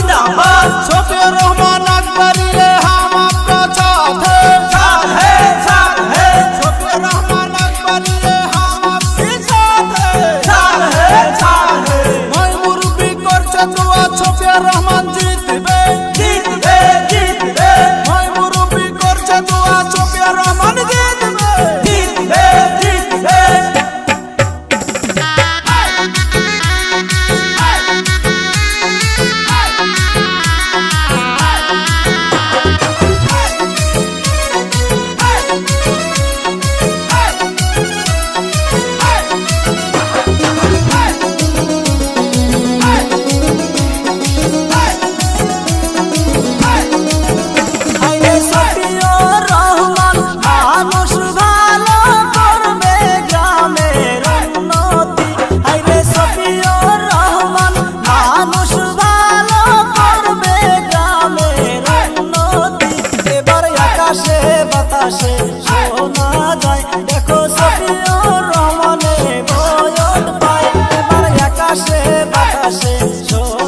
जिंदाबाद। शफीउर रहमान अकबरी हम आपका साथ है शफीउर रहमान अकबरी हम आपके साथ है मैं मुरब्बी करছে দোয়া শফীউর রহমান জিতবে जीतबे जीतबे मैं मुरब्बी करছে দোয়া শফীউর রহমান জিতবে जीतबे जीतबे আইরে শফীউর রহমান মানুষ ভালো করবে গ্রামের উন্নতি। আইরে শফীউর রহমান মানুষ ভালো করবে গ্রামের উন্নতি। এবার আকাশে বাতাসে শোনা যায় দেখো শফীউর রহমানের বয়ন পায়। এবার আকাশে বাতাসে শোনা